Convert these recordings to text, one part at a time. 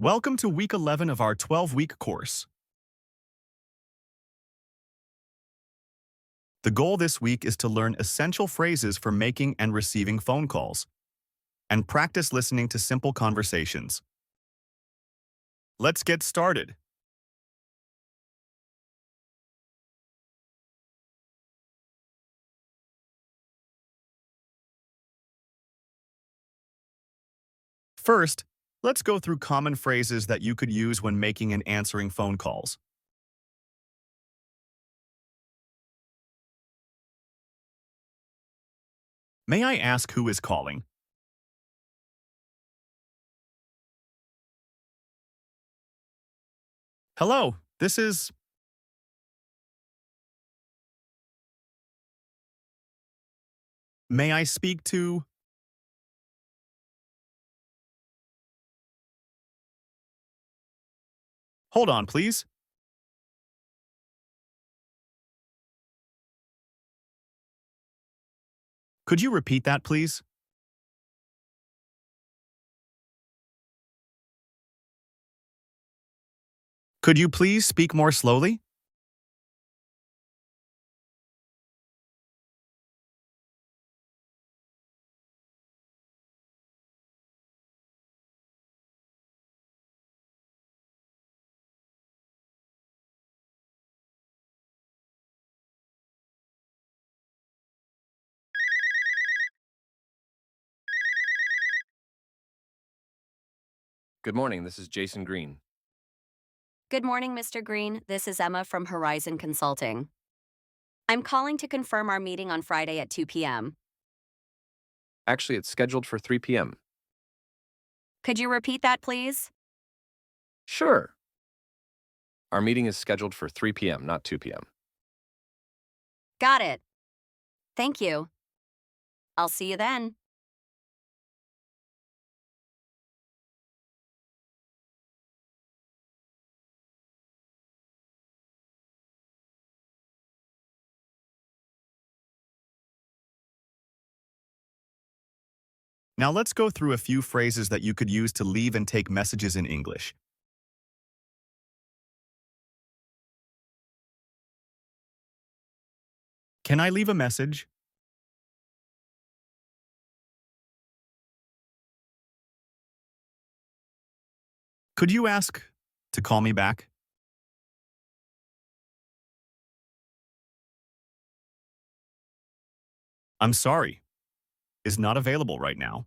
Welcome to week 11 of our 12-week course. The goal this week is to learn essential phrases for making and receiving phone calls, and practice listening to simple conversations. Let's get started. First, let's go through common phrases that you could use when making and answering phone calls. May I ask who is calling? Hello, this is... May I speak to... Hold on, please. Could you repeat that, please? Could you please speak more slowly? Good morning, this is Jason Green. Good morning, Mr. Green. This is Emma from Horizon Consulting. I'm calling to confirm our meeting on Friday at 2 p.m. Actually, it's scheduled for 3 p.m. Could you repeat that, please? Sure. Our meeting is scheduled for 3 p.m., not 2 p.m. Got it. Thank you. I'll see you then. Now let's go through a few phrases that you could use to leave and take messages in English. Can I leave a message? Could you ask to call me back? I'm sorry, is not available right now.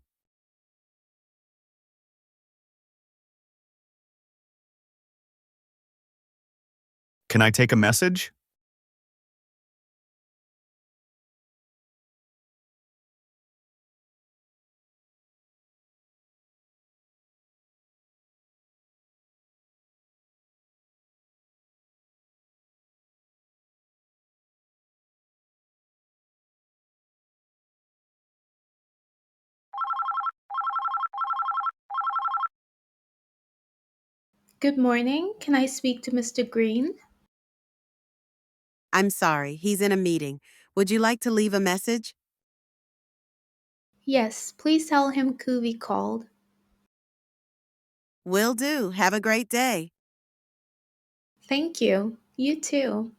Can I take a message? Good morning. Can I speak to Mr. Green? I'm sorry, he's in a meeting. Would you like to leave a message? Yes, please tell him Kuvi called. Will do. Have a great day. Thank you. You too.